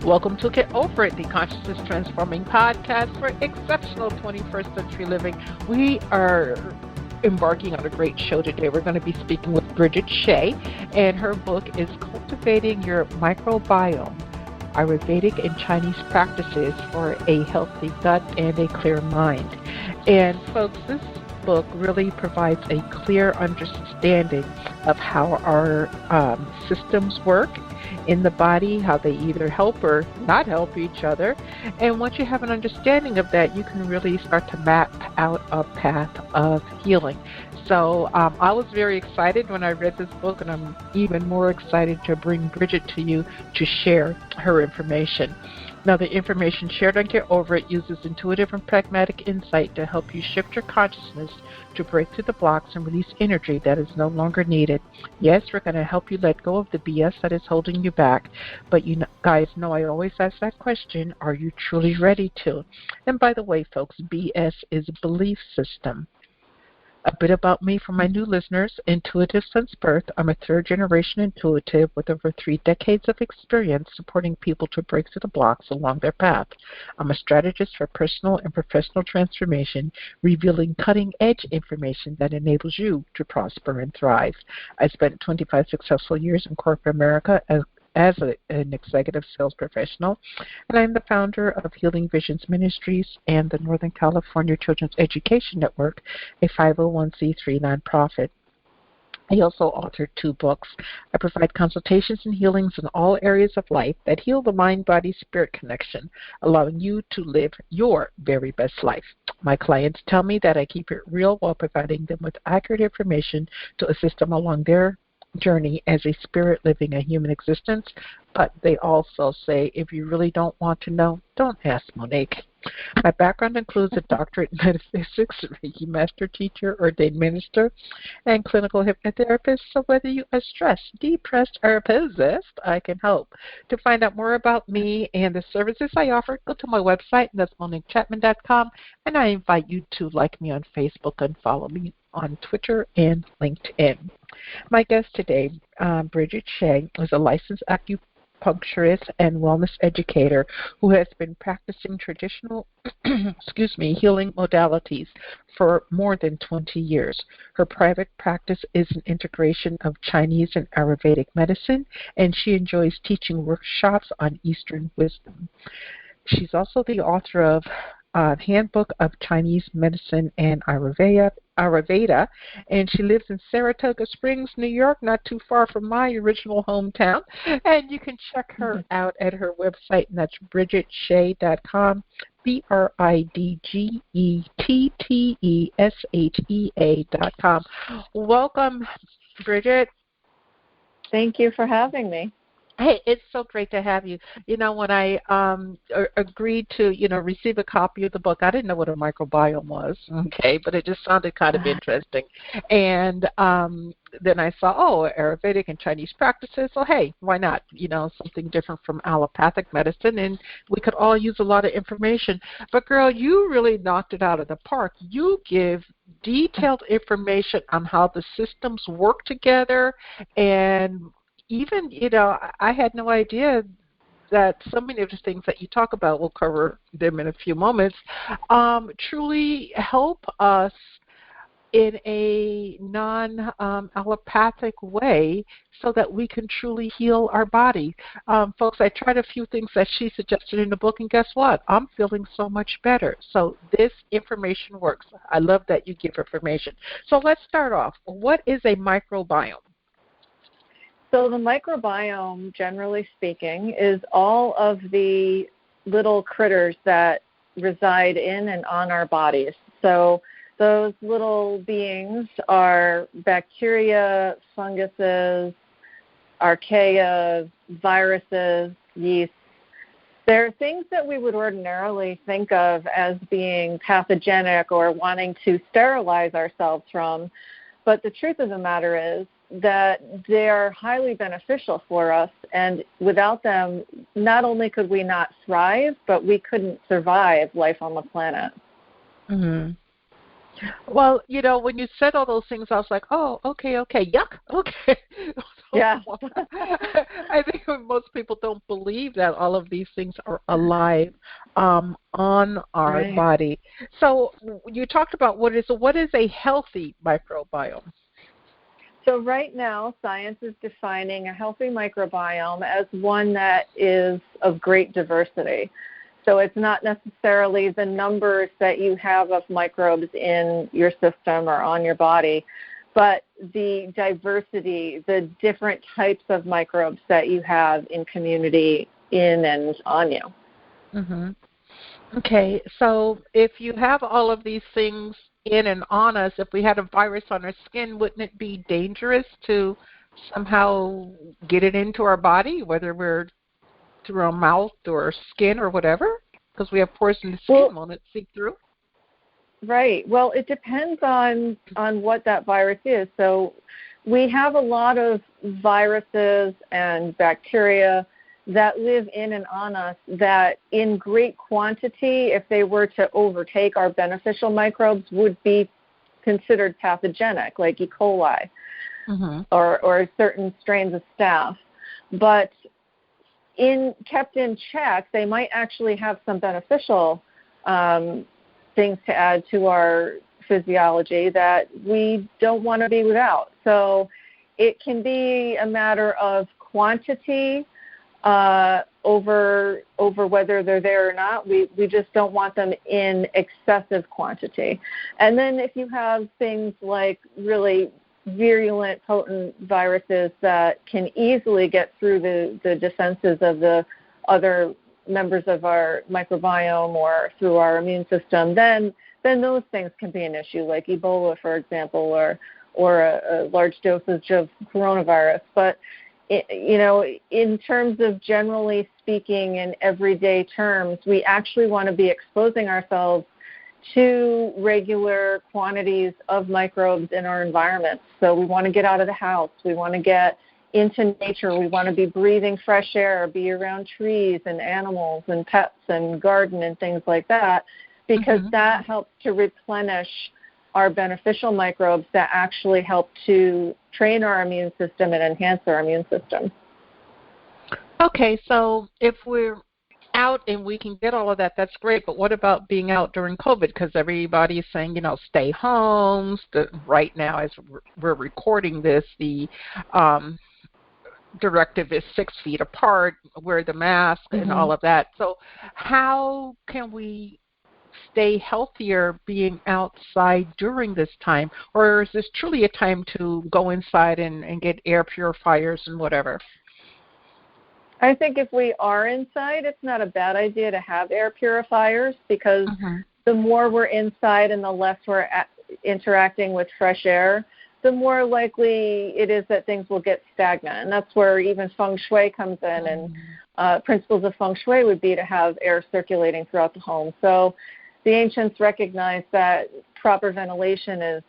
Welcome to Get Over It, the Consciousness Transforming Podcast for exceptional 21st century living. We are embarking on a great show today. We're going to be speaking with Bridgette Shea, and her book is Cultivating Your Microbiome, Ayurvedic and Chinese Practices for a Healthy Gut and a Clear Mind. And folks, this book really provides a clear understanding of how our systems work in the body, how they either help or not help each other. And once you have an understanding of that, you can really start to map out a path of healing. So I was very excited when I read this book, and I'm even more excited to bring Bridgette to you to share her information. Now, the information shared on Get Over It uses intuitive and pragmatic insight to help you shift your consciousness to break through the blocks and release energy that is no longer needed. Yes, we're going to help you let go of the BS that is holding you back. But you guys know I always ask that question, are you truly ready to? And by the way, folks, BS is a belief system. A bit about me for my new listeners. Intuitive since birth. I'm a third-generation intuitive with over 3 decades of experience supporting people to break through the blocks along their path. I'm a strategist for personal and professional transformation, revealing cutting-edge information that enables you to prosper and thrive. I spent 25 successful years in corporate America as an executive sales professional, and I'm the founder of Healing Visions Ministries and the Northern California Children's Education Network, a 501c3 nonprofit. I also authored 2 books. I provide consultations and healings in all areas of life that heal the mind-body-spirit connection, allowing you to live your very best life. My clients tell me that I keep it real while providing them with accurate information to assist them along their journey as a spirit living a human existence, but they also say, if you really don't want to know, don't ask Monique. My background includes a doctorate in metaphysics, Reiki master teacher, ordained minister, and clinical hypnotherapist, so whether you are stressed, depressed, or possessed, I can help. To find out more about me and the services I offer, go to my website, and that's MoniqueChapman.com, and I invite you to like me on Facebook and follow me on Twitter and LinkedIn. My guest today, Bridgette Shea, is a licensed acupuncturist and wellness educator who has been practicing traditional healing modalities for more than 20 years. Her private practice is an integration of Chinese and Ayurvedic medicine, and she enjoys teaching workshops on Eastern wisdom. She's also the author of Handbook of Chinese Medicine and Ayurveda, and she lives in Saratoga Springs, New York, not too far from my original hometown. And you can check her out at her website, and that's BridgetteShea.com, BridgetteShea.com. Welcome, Bridgette. Thank you for having me. Hey, it's so great to have you. You know, when I agreed to, receive a copy of the book, I didn't know what a microbiome was, okay, but it just sounded kind of interesting. And then I saw, Ayurvedic and Chinese practices. So, hey, why not? Something different from allopathic medicine, and we could all use a lot of information. But, girl, you really knocked it out of the park. You give detailed information on how the systems work together, and even, I had no idea that so many of the things that you talk about, we'll cover them in a few moments, truly help us in a non-allopathic way so that we can truly heal our body. Folks, I tried a few things that she suggested in the book, and guess what? I'm feeling so much better. So this information works. I love that you give information. So let's start off. What is a microbiome? So the microbiome, generally speaking, is all of the little critters that reside in and on our bodies. So those little beings are bacteria, funguses, archaea, viruses, yeast. They're things that we would ordinarily think of as being pathogenic or wanting to sterilize ourselves from. But the truth of the matter is that they are highly beneficial for us, and without them, not only could we not thrive, but we couldn't survive life on the planet. Mm-hmm. Well, when you said all those things, I was like, oh, okay, yuck, okay. Yeah. I think most people don't believe that all of these things are alive on our Right. body. So you talked about what is a healthy microbiome? So right now, science is defining a healthy microbiome as one that is of great diversity. So it's not necessarily the numbers that you have of microbes in your system or on your body, but the diversity, the different types of microbes that you have in community in and on you. Mm-hmm. Okay, so if you have all of these things in and on us, if we had a virus on our skin, wouldn't it be dangerous to somehow get it into our body, whether we're through our mouth or skin or whatever? Because we have pores in the skin, won't it seep through? Right. Well, it depends on what that virus is. So we have a lot of viruses and bacteria that live in and on us that in great quantity, if they were to overtake our beneficial microbes, would be considered pathogenic, like E. coli or certain strains of staph. But kept in check, they might actually have some beneficial things to add to our physiology that we don't want to be without. So it can be a matter of quantity over whether they're there or not. We just don't want them in excessive quantity. And then if you have things like really virulent, potent viruses that can easily get through the defenses of the other members of our microbiome or through our immune system, then those things can be an issue, like Ebola, for example, or a large dosage of coronavirus. But in terms of generally speaking in everyday terms, we actually want to be exposing ourselves to regular quantities of microbes in our environment. So we want to get out of the house. We want to get into nature. We want to be breathing fresh air, be around trees and animals and pets and garden and things like that, because that helps to replenish our beneficial microbes that actually help to train our immune system and enhance our immune system. Okay, so if we're out and we can get all of that, that's great. But what about being out during COVID? Because everybody is saying, stay home. Right now, as we're recording this, the directive is 6 feet apart, wear the mask and all of that. So how can we stay healthier being outside during this time? Or is this truly a time to go inside and get air purifiers and whatever? I think if we are inside, it's not a bad idea to have air purifiers, because the more we're inside and the less we're interacting with fresh air, the more likely it is that things will get stagnant. And that's where even feng shui comes in. And principles of feng shui would be to have air circulating throughout the home. So the ancients recognized that proper ventilation is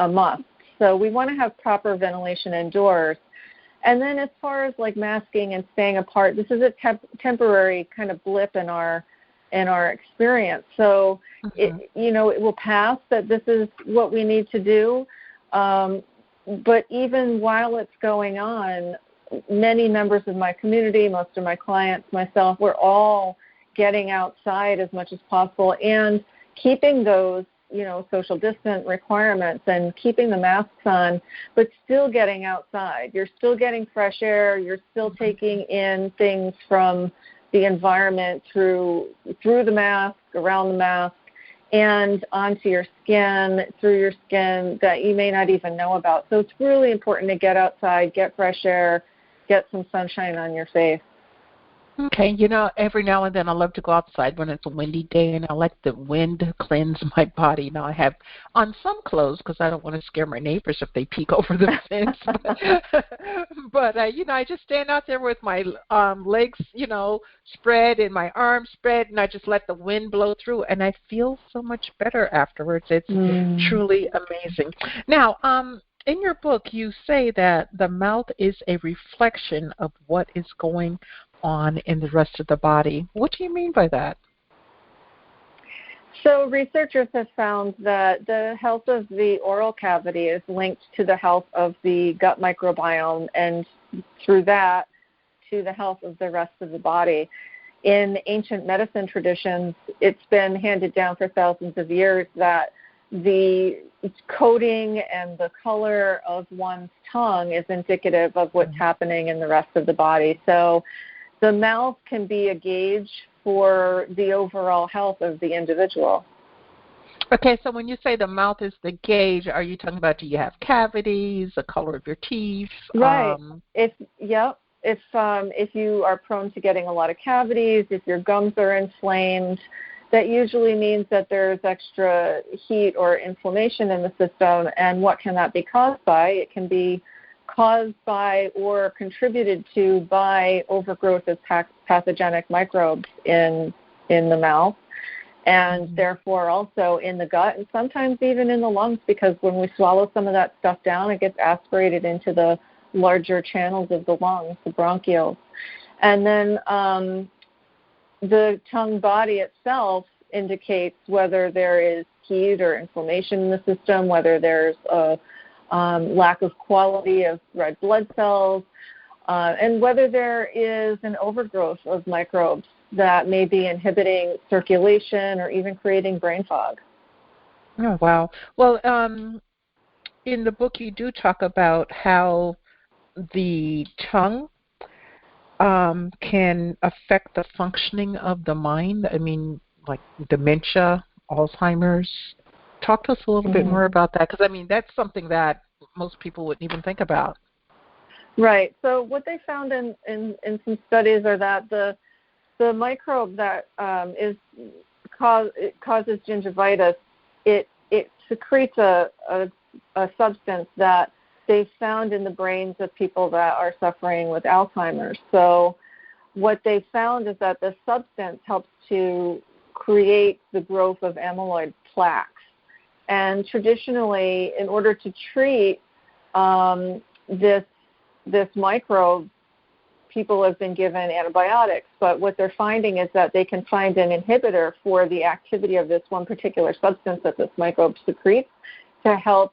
a must. So we want to have proper ventilation indoors. And then as far as like masking and staying apart, this is a temporary kind of blip in our experience. So it will pass, that this is what we need to do. But even while it's going on, many members of my community, most of my clients, myself, we're all getting outside as much as possible and keeping those social distance requirements and keeping the masks on, but still getting outside. You're still getting fresh air. You're still taking in things from the environment through the mask, around the mask, and onto your skin, through your skin that you may not even know about. So it's really important to get outside, get fresh air, get some sunshine on your face. Okay, every now and then I love to go outside when it's a windy day, and I like the wind to cleanse my body. Now I have on some clothes because I don't want to scare my neighbors if they peek over the fence. But I just stand out there with my legs, spread and my arms spread, and I just let the wind blow through, and I feel so much better afterwards. It's truly amazing. Now, in your book, you say that the mouth is a reflection of what is going on in the rest of the body. What do you mean by that? So researchers have found that the health of the oral cavity is linked to the health of the gut microbiome, and through that to the health of the rest of the body. In ancient medicine traditions, it's been handed down for thousands of years that the coating and the color of one's tongue is indicative of what's happening in the rest of the body. So the mouth can be a gauge for the overall health of the individual. Okay, so when you say the mouth is the gauge, are you talking about do you have cavities, the color of your teeth? Right. If you are prone to getting a lot of cavities, if your gums are inflamed, that usually means that there's extra heat or inflammation in the system. And what can that be caused by? It can be caused by or contributed to by overgrowth of pathogenic microbes in the mouth, and therefore also in the gut, and sometimes even in the lungs, because when we swallow some of that stuff down, it gets aspirated into the larger channels of the lungs, the bronchioles. And then the tongue body itself indicates whether there is heat or inflammation in the system, whether there's a lack of quality of red blood cells, and whether there is an overgrowth of microbes that may be inhibiting circulation or even creating brain fog. Oh, wow. Well, in the book you do talk about how the tongue can affect the functioning of the mind. I mean, like dementia, Alzheimer's. Talk to us a little bit more about that, because, I mean, that's something that most people wouldn't even think about. Right. So what they found in some studies are that the microbe that causes gingivitis, it secretes a substance that they found in the brains of people that are suffering with Alzheimer's. So what they found is that the substance helps to create the growth of amyloid plaques. And traditionally, in order to treat this microbe, people have been given antibiotics. But what they're finding is that they can find an inhibitor for the activity of this one particular substance that this microbe secretes to help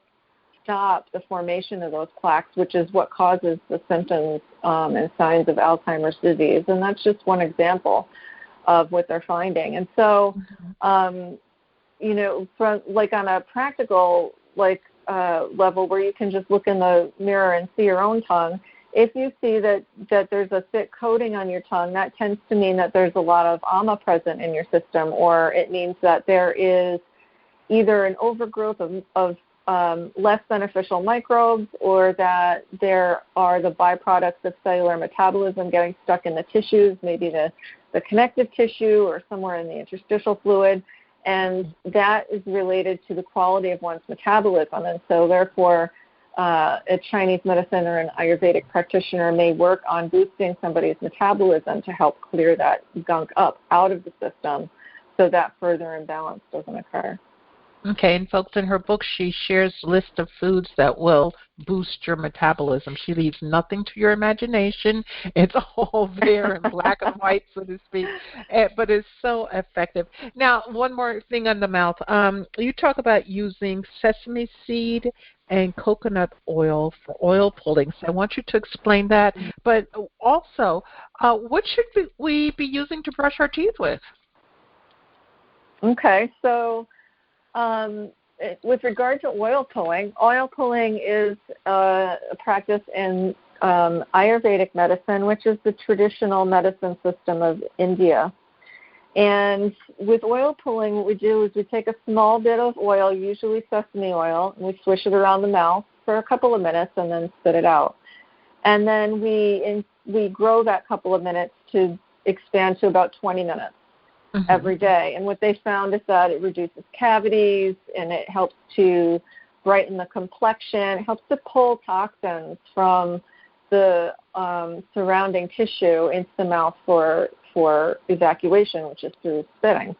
stop the formation of those plaques, which is what causes the symptoms and signs of Alzheimer's disease. And that's just one example of what they're finding. And so, from like on a practical level where you can just look in the mirror and see your own tongue, if you see that there's a thick coating on your tongue, that tends to mean that there's a lot of ama present in your system, or it means that there is either an overgrowth of less beneficial microbes, or that there are the byproducts of cellular metabolism getting stuck in the tissues, maybe the connective tissue or somewhere in the interstitial fluid, and that is related to the quality of one's metabolism. And so therefore, a Chinese medicine or an Ayurvedic practitioner may work on boosting somebody's metabolism to help clear that gunk up out of the system so that further imbalance doesn't occur. Okay, and folks, in her book, she shares a list of foods that will boost your metabolism. She leaves nothing to your imagination. It's all there in black and white, so to speak, but it's so effective. Now, one more thing on the mouth. You talk about using sesame seed and coconut oil for oil pulling. So I want you to explain that. But also, what should we be using to brush our teeth with? Okay, so with regard to oil pulling is a practice in Ayurvedic medicine, which is the traditional medicine system of India. And with oil pulling, what we do is we take a small bit of oil, usually sesame oil, and we swish it around the mouth for a couple of minutes and then spit it out. And then we grow that couple of minutes to expand to about 20 minutes. Every day. And what they found is that it reduces cavities, and it helps to brighten the complexion. It helps to pull toxins from the surrounding tissue into the mouth for evacuation, which is through spitting,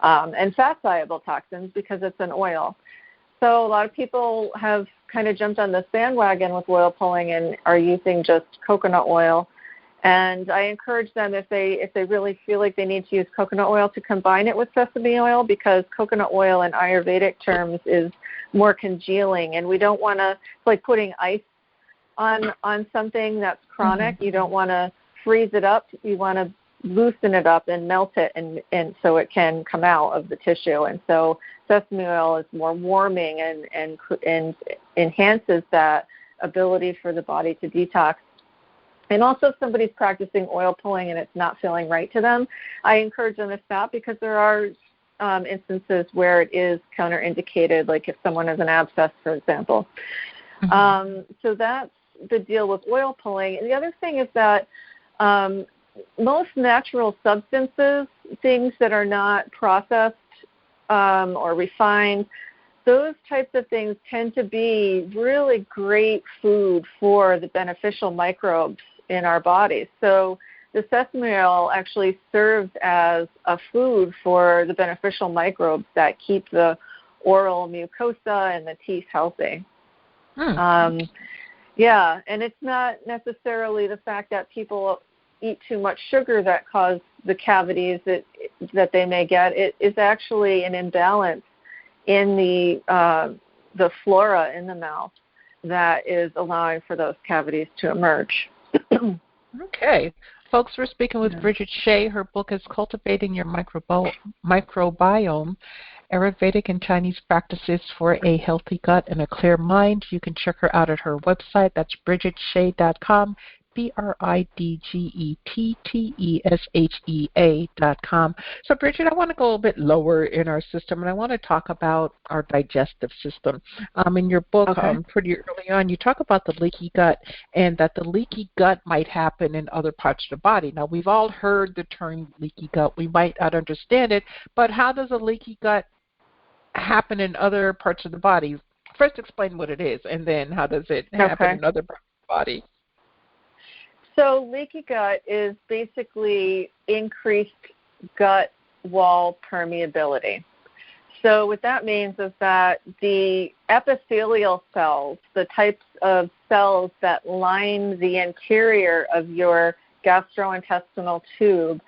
and fat-soluble toxins because it's an oil. So a lot of people have kind of jumped on the bandwagon with oil pulling and are using just coconut oil. And I encourage them, if they really feel like they need to use coconut oil, to combine it with sesame oil, because coconut oil in Ayurvedic terms is more congealing, and we don't want to, it's like putting ice on something that's chronic. You don't want to freeze it up. You want to loosen it up and melt it, and so it can come out of the tissue. And so sesame oil is more warming and enhances that ability for the body to detox. And also, if somebody's practicing oil pulling and it's not feeling right to them, I encourage them to stop, because there are instances where it is counterindicated, like if someone has an abscess, for example. So that's the deal with oil pulling. And the other thing is that most natural substances, things that are not processed or refined, those types of things tend to be really great food for the beneficial microbes in our bodies. So the sesame oil actually serves as a food for the beneficial microbes that keep the oral mucosa and the teeth healthy. Yeah, and it's not necessarily the fact that people eat too much sugar that cause the cavities that they may get. It is actually an imbalance in the flora in the mouth that is allowing for those cavities to emerge. Okay. Folks, we're speaking with Bridgette Shea. Her book is Cultivating Your Microbiome, Ayurvedic and Chinese Practices for a Healthy Gut and a Clear Mind. You can check her out at her website. That's BridgetteShea.com, BridgetteShea.com. So, Bridgette, I want to go a little bit lower in our system, and I want to talk about our digestive system. In your book, pretty early on, you talk about the leaky gut, and that the leaky gut might happen in other parts of the body. Now, we've all heard the term leaky gut. We might not understand it, but how does a leaky gut happen in other parts of the body? First, explain what it is, and then how does it happen in other parts of the body? So leaky gut is basically increased gut wall permeability. So what that means is that the epithelial cells, the types of cells that line the interior of your gastrointestinal tube,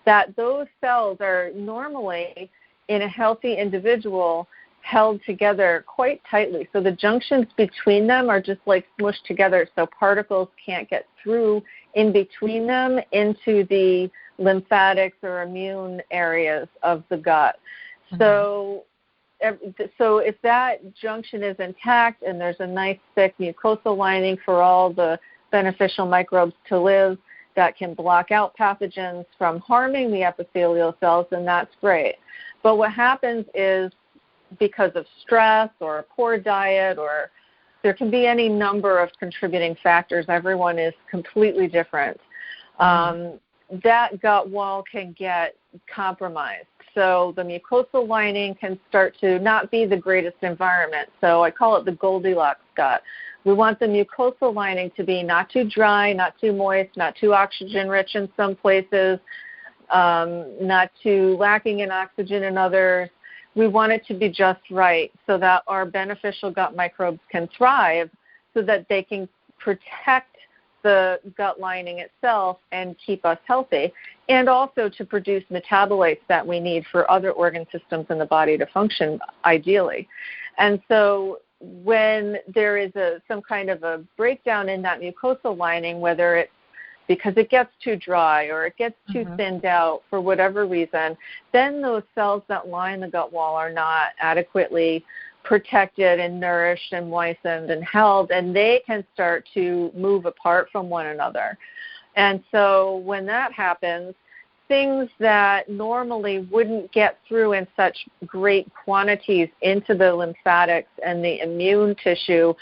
that those cells are normally, in a healthy individual, held together quite tightly. So the junctions between them are just like smushed together, so particles can't get through in between them into the lymphatics or immune areas of the gut. So if that junction is intact and there's a nice thick mucosal lining for all the beneficial microbes to live that can block out pathogens from harming the epithelial cells, then that's great. But what happens is, because of stress or a poor diet, or there can be any number of contributing factors, everyone is completely different, that gut wall can get compromised. So the mucosal lining can start to not be the greatest environment. So I call it the Goldilocks gut. We want the mucosal lining to be not too dry, not too moist, not too oxygen-rich in some places, not too lacking in oxygen in others. We want it to be just right so that our beneficial gut microbes can thrive, so that they can protect the gut lining itself and keep us healthy, and also to produce metabolites that we need for other organ systems in the body to function ideally. And so when there is some kind of a breakdown in that mucosal lining, whether it's because it gets too dry or it gets too thinned out for whatever reason, then those cells that line the gut wall are not adequately protected and nourished and moistened and held, and they can start to move apart from one another. And so when that happens, things that normally wouldn't get through in such great quantities into the lymphatics and the immune tissue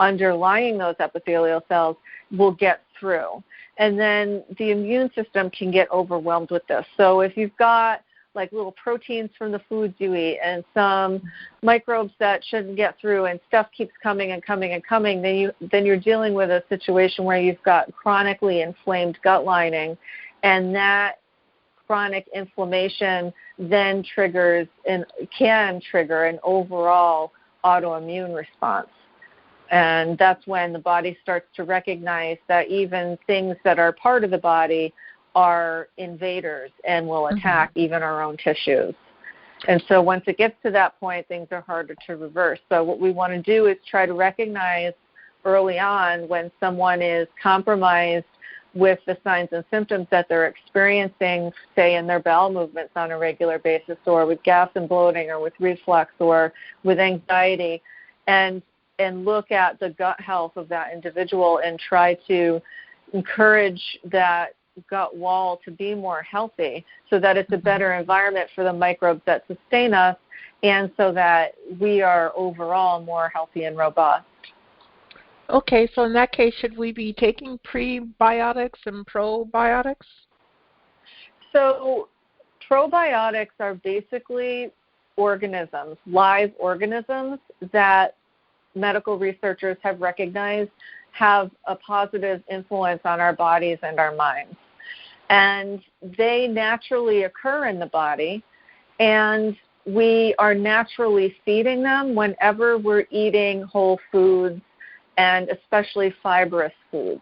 underlying those epithelial cells will get through. And then the immune system can get overwhelmed with this. So if you've got like little proteins from the foods you eat and some microbes that shouldn't get through, and stuff keeps coming and coming and coming, then you're dealing with a situation where you've got chronically inflamed gut lining, and that chronic inflammation then can trigger an overall autoimmune response. And that's when the body starts to recognize that even things that are part of the body are invaders and will attack even our own tissues. And so once it gets to that point, things are harder to reverse. So what we want to do is try to recognize early on when someone is compromised with the signs and symptoms that they're experiencing, say in their bowel movements on a regular basis, or with gas and bloating, or with reflux, or with anxiety, and look at the gut health of that individual and try to encourage that gut wall to be more healthy so that it's a better environment for the microbes that sustain us, and so that we are overall more healthy and robust. Okay, so in that case, should we be taking prebiotics and probiotics? So probiotics are basically organisms, live organisms that medical researchers have recognized have a positive influence on our bodies and our minds. And they naturally occur in the body, and we are naturally feeding them whenever we're eating whole foods, and especially fibrous foods.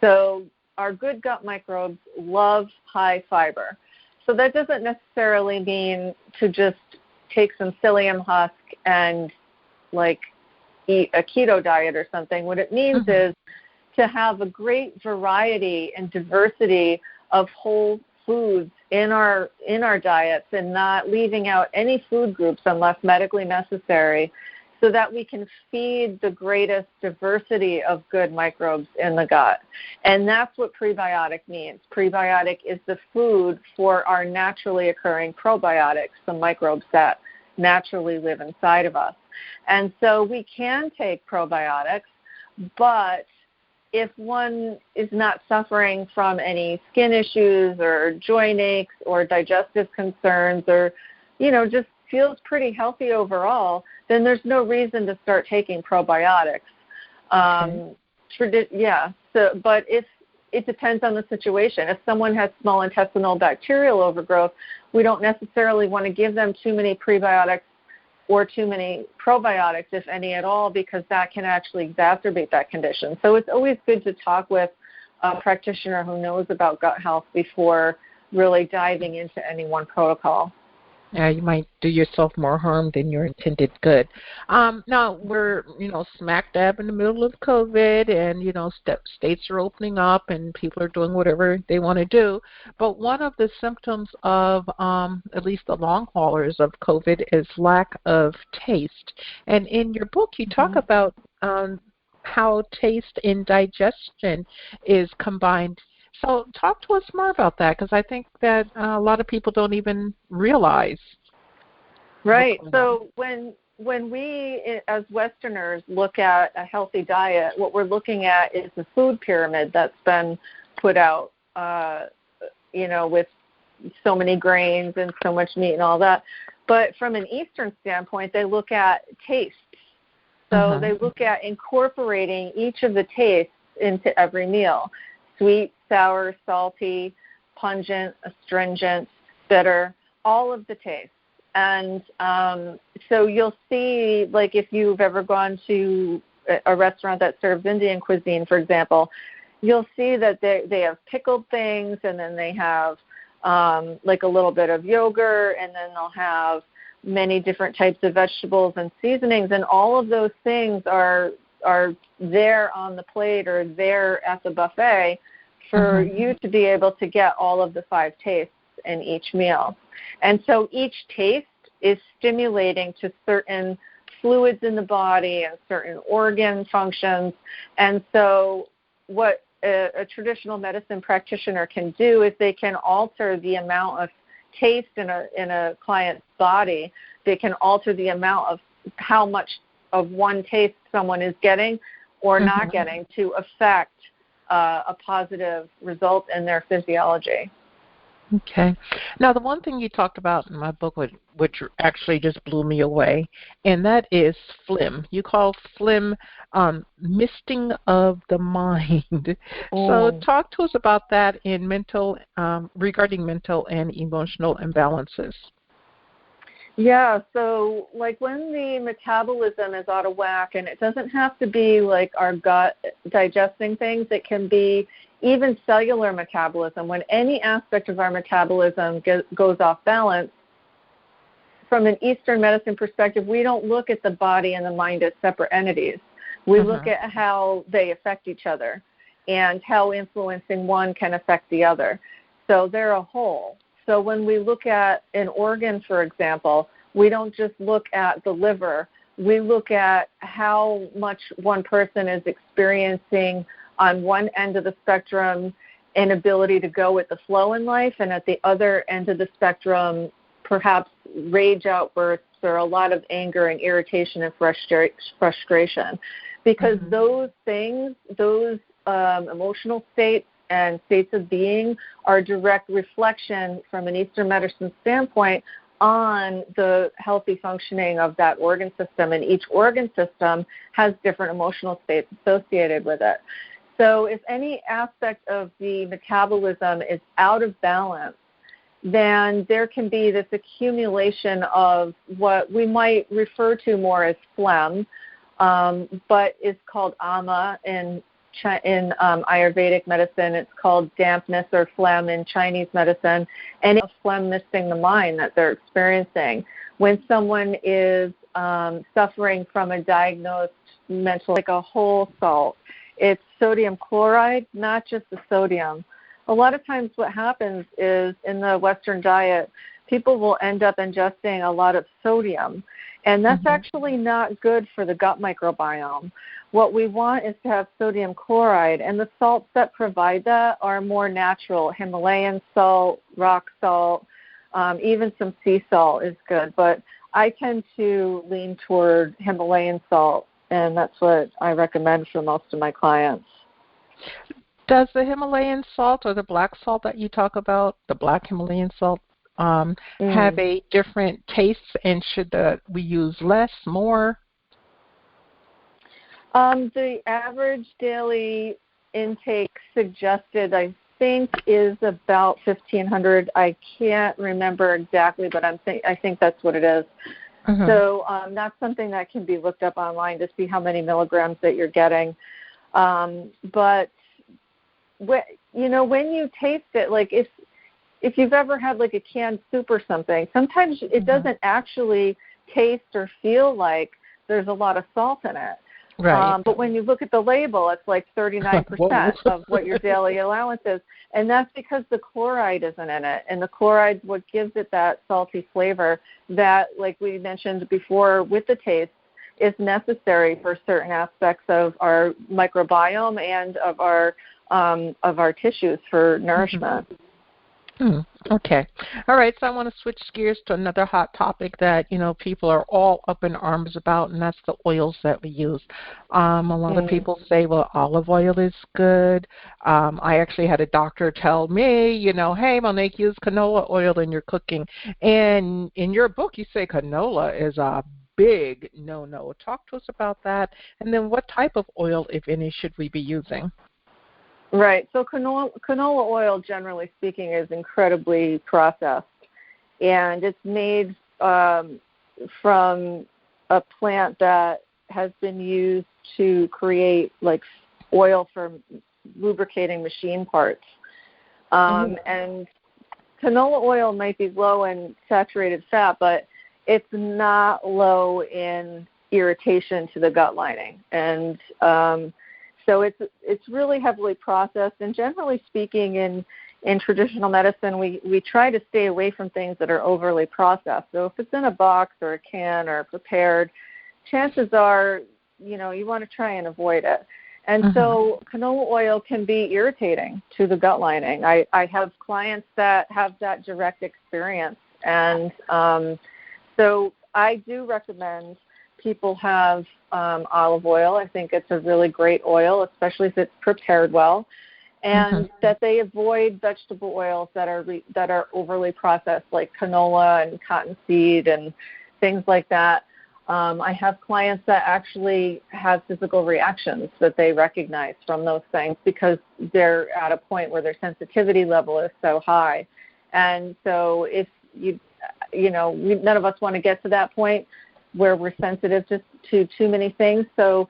So our good gut microbes love high fiber. So that doesn't necessarily mean to just take some psyllium husk and eat a keto diet or something. What it means is to have a great variety and diversity of whole foods in our diets, and not leaving out any food groups unless medically necessary, so that we can feed the greatest diversity of good microbes in the gut. And that's what prebiotic means. Prebiotic is the food for our naturally occurring probiotics, the microbes that naturally live inside of us. And so we can take probiotics, but if one is not suffering from any skin issues or joint aches or digestive concerns, or, just feels pretty healthy overall, then there's no reason to start taking probiotics. But if it depends on the situation. If someone has small intestinal bacterial overgrowth, we don't necessarily want to give them too many prebiotics or too many probiotics, if any at all, because that can actually exacerbate that condition. So it's always good to talk with a practitioner who knows about gut health before really diving into any one protocol. Yeah, you might do yourself more harm than your intended good. Now, we're, smack dab in the middle of COVID, and, states are opening up and people are doing whatever they want to do. But one of the symptoms of at least the long haulers of COVID is lack of taste. And in your book, you talk about how taste and digestion is combined. So talk to us more about that, because I think that a lot of people don't even realize. Right. So when we, as Westerners, look at a healthy diet, what we're looking at is the food pyramid that's been put out, with so many grains and so much meat and all that. But from an Eastern standpoint, they look at taste. So they look at incorporating each of the tastes into every meal: sweet, sour, salty, pungent, astringent, bitter, all of the tastes. And so you'll see, if you've ever gone to a restaurant that serves Indian cuisine, for example, you'll see that they have pickled things, and then they have a little bit of yogurt, and then they'll have many different types of vegetables and seasonings, and all of those things are there on the plate or there at the buffet for you to be able to get all of the 5 tastes in each meal. And so each taste is stimulating to certain fluids in the body and certain organ functions. And so what a traditional medicine practitioner can do is they can alter the amount of taste in a client's body. They can alter the amount of how much of one taste someone is getting or not getting to affect a positive result in their physiology. Okay. Now, the one thing you talked about in my book, which actually just blew me away, and that is phlegm. You call phlegm misting of the mind. So talk to us about that in regarding mental and emotional imbalances. Yeah, so like when the metabolism is out of whack, and it doesn't have to be like our gut digesting things, it can be even cellular metabolism. When any aspect of our metabolism goes off balance, from an Eastern medicine perspective, we don't look at the body and the mind as separate entities. We look at how they affect each other and how influencing one can affect the other. So they're a whole. So when we look at an organ, for example, we don't just look at the liver. We look at how much one person is experiencing on one end of the spectrum an ability to go with the flow in life, and at the other end of the spectrum, perhaps rage outbursts or a lot of anger and irritation and frustration. Because those things, those emotional states and states of being are a direct reflection from an Eastern medicine standpoint on the healthy functioning of that organ system, and each organ system has different emotional states associated with it. So if any aspect of the metabolism is out of balance, then there can be this accumulation of what we might refer to more as phlegm, but is called ama in Ayurvedic medicine. It's called dampness or phlegm in Chinese medicine, and it's phlegm misting the mind that they're experiencing. When someone is suffering from a diagnosed mental, like a whole salt, it's sodium chloride, not just the sodium. A lot of times what happens is in the Western diet, people will end up ingesting a lot of sodium, and that's actually not good for the gut microbiome. What we want is to have sodium chloride, and the salts that provide that are more natural. Himalayan salt, rock salt, even some sea salt is good. But I tend to lean toward Himalayan salt, and that's what I recommend for most of my clients. Does the Himalayan salt or the black salt that you talk about, the black Himalayan salt, have a different taste, and should we use less, more? The average daily intake suggested, I think, is about 1,500. I can't remember exactly, but I think that's what it is. So that's something that can be looked up online to see how many milligrams that you're getting. But when you taste it, like if you've ever had like a canned soup or something, sometimes it doesn't actually taste or feel like there's a lot of salt in it. Right. But when you look at the label, it's like 39% of what your daily allowance is. And that's because the chloride isn't in it. And the chloride is what gives it that salty flavor that, like we mentioned before with the taste, is necessary for certain aspects of our microbiome and of our tissues for nourishment. Okay. All right. So I want to switch gears to another hot topic that, people are all up in arms about, and that's the oils that we use. A lot of people say, well, olive oil is good. I actually had a doctor tell me, hey, Monique, use canola oil in your cooking. And in your book, you say canola is a big no-no. Talk to us about that. And then what type of oil, if any, should we be using? Right. So canola oil, generally speaking, is incredibly processed, and it's made from a plant that has been used to create like oil for lubricating machine parts. And canola oil might be low in saturated fat, but it's not low in irritation to the gut lining. And so it's really heavily processed, and generally speaking, in traditional medicine, we try to stay away from things that are overly processed. So if it's in a box or a can or prepared, chances are, you want to try and avoid it. And so canola oil can be irritating to the gut lining. I have clients that have that direct experience, and so I do recommend people have olive oil. I think it's a really great oil, especially if it's prepared well, and that they avoid vegetable oils that are overly processed, like canola and cottonseed and things like that. I have clients that actually have physical reactions that they recognize from those things because they're at a point where their sensitivity level is so high. And so if none of us want to get to that point where we're sensitive to too many things. So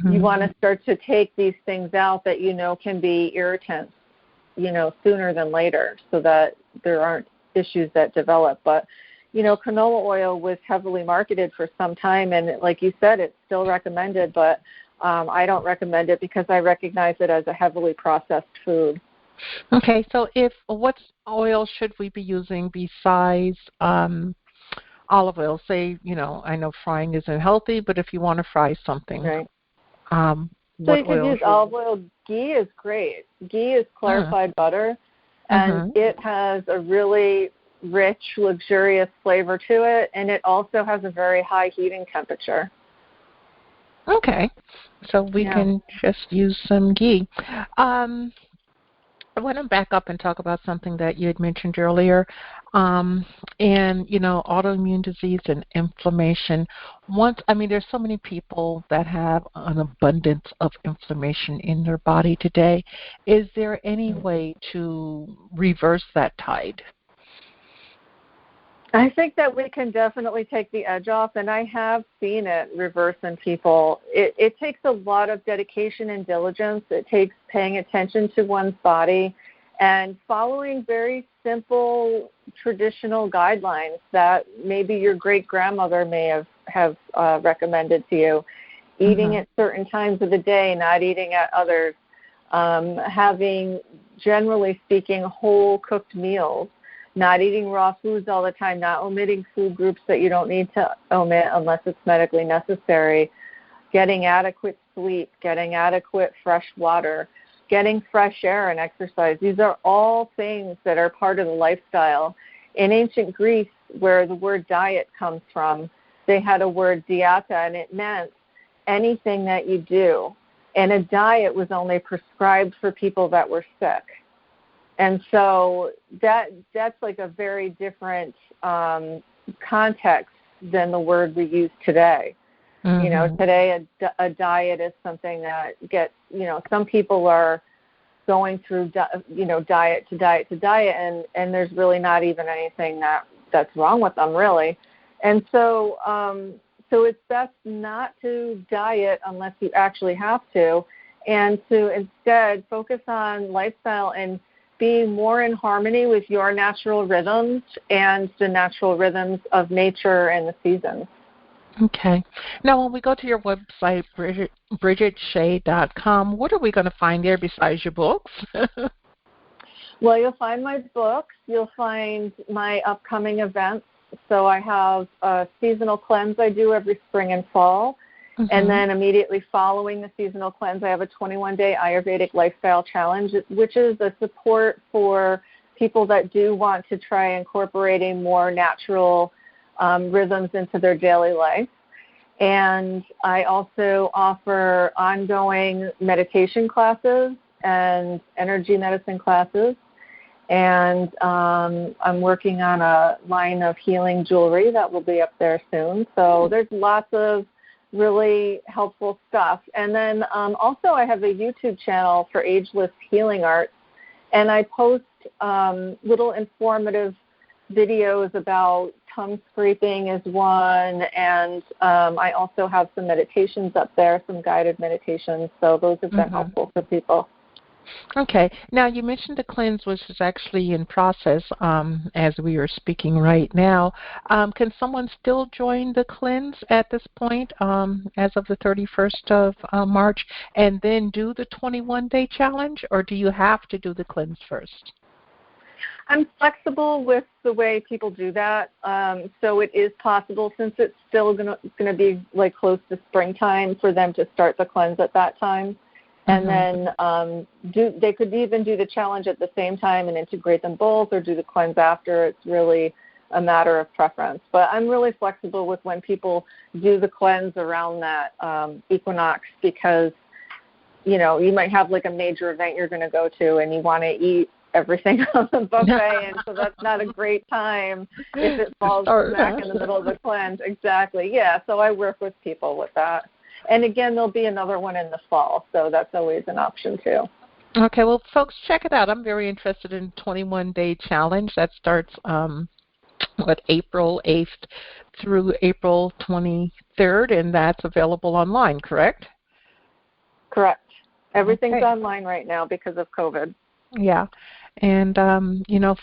you want to start to take these things out that can be irritants, sooner than later, so that there aren't issues that develop. But canola oil was heavily marketed for some time, and like you said, it's still recommended, but I don't recommend it because I recognize it as a heavily processed food. Okay, so what oil should we be using besides olive oil? Say, I know frying isn't healthy, but if you want to fry something, right. So you could use olive oil. Ghee is great. Ghee is clarified butter, and it has a really rich, luxurious flavor to it, and it also has a very high heating temperature. Okay, so we can just use some ghee. I want to back up and talk about something that you had mentioned earlier, and autoimmune disease and inflammation. There's so many people that have an abundance of inflammation in their body today. Is there any way to reverse that tide? I think that we can definitely take the edge off, and I have seen it reverse in people. It takes a lot of dedication and diligence. It takes paying attention to one's body and following very simple traditional guidelines that maybe your great-grandmother may have recommended to you. Eating at certain times of the day, not eating at others, having, generally speaking, whole cooked meals, not eating raw foods all the time, not omitting food groups that you don't need to omit unless it's medically necessary, getting adequate sleep, getting adequate fresh water, getting fresh air and exercise. These are all things that are part of the lifestyle. In ancient Greece, where the word diet comes from, they had a word dieta, and it meant anything that you do. And a diet was only prescribed for people that were sick. And so that's like a very different context than the word we use today. Today a diet is something that gets, some people are going through, diet to diet to diet, and there's really not even anything that's wrong with them, really. And so it's best not to diet unless you actually have to, and to instead focus on lifestyle and be more in harmony with your natural rhythms and the natural rhythms of nature and the seasons. Okay. Now, when we go to your website, BridgetteShea.com, what are we going to find there besides your books? Well, you'll find my books. You'll find my upcoming events. So I have a seasonal cleanse I do every spring and fall. And then immediately following the seasonal cleanse, I have a 21-day Ayurvedic lifestyle challenge, which is a support for people that do want to try incorporating more natural rhythms into their daily life. And I also offer ongoing meditation classes and energy medicine classes. And I'm working on a line of healing jewelry that will be up there soon. So there's lots of really helpful stuff. And then also I have a YouTube channel for Ageless Healing Arts, and I post little informative videos about tongue scraping is one, and I also have some meditations up there, some guided meditations, so those have been helpful for people. Okay. Now, you mentioned the cleanse, which is actually in process as we are speaking right now. Can someone still join the cleanse at this point as of the 31st of March and then do the 21-day challenge, or do you have to do the cleanse first? I'm flexible with the way people do that. So it is possible, since it's still going to be like close to springtime, for them to start the cleanse at that time. And then they could even do the challenge at the same time and integrate them both, or do the cleanse after. It's really a matter of preference. But I'm really flexible with when people do the cleanse around that equinox, because, you might have like a major event you're going to go to and you want to eat everything on the buffet, and so that's not a great time if it falls smack in the middle of the cleanse. Exactly. Yeah, so I work with people with that. And again, there'll be another one in the fall, so that's always an option too. Okay, well, folks, check it out. I'm very interested in 21-day challenge that starts April 8th through April 23rd, and that's available online, correct? Correct. Everything's online right now because of COVID. Yeah. And,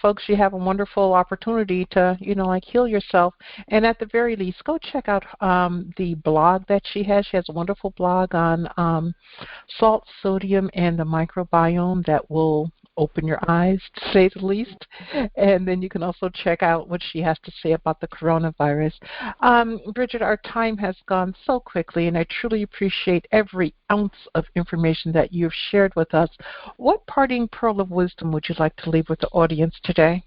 folks, you have a wonderful opportunity to, heal yourself. And at the very least, go check out the blog that she has. She has a wonderful blog on salt, sodium, and the microbiome that will open your eyes, to say the least. And then you can also check out what she has to say about the coronavirus. Bridgette, our time has gone so quickly, and I truly appreciate every ounce of information that you've shared with us. What parting pearl of wisdom would you like to leave with the audience today?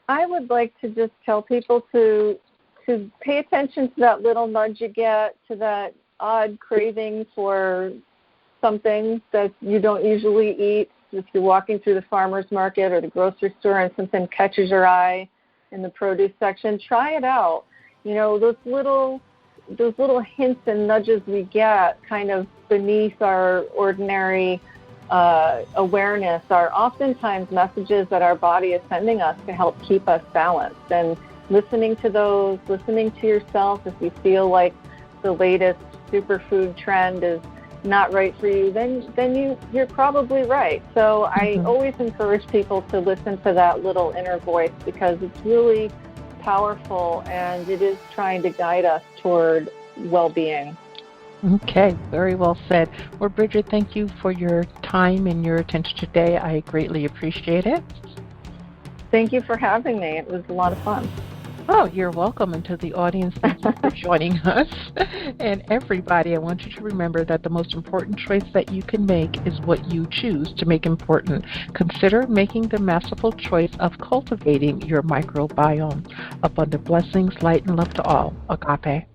I would like to just tell people to pay attention to that little nudge you get, to that odd craving for something that you don't usually eat. If you're walking through the farmer's market or the grocery store and something catches your eye in the produce section, try it out. Those little hints and nudges we get kind of beneath our ordinary awareness are oftentimes messages that our body is sending us to help keep us balanced. And listening to those, listening to yourself, if you feel like the latest superfood trend is not right for you, then you're probably right. So I always encourage people to listen to that little inner voice because it's really powerful and it is trying to guide us toward well-being. Okay, very well said. Well, Bridgette, thank you for your time and your attention today. I greatly appreciate it. Thank you for having me. It was a lot of fun. Oh, you're welcome. And to the audience, thank you for joining us. And everybody, I want you to remember that the most important choice that you can make is what you choose to make important. Consider making the masterful choice of cultivating your microbiome. Abundant blessings, light, and love to all. Agape.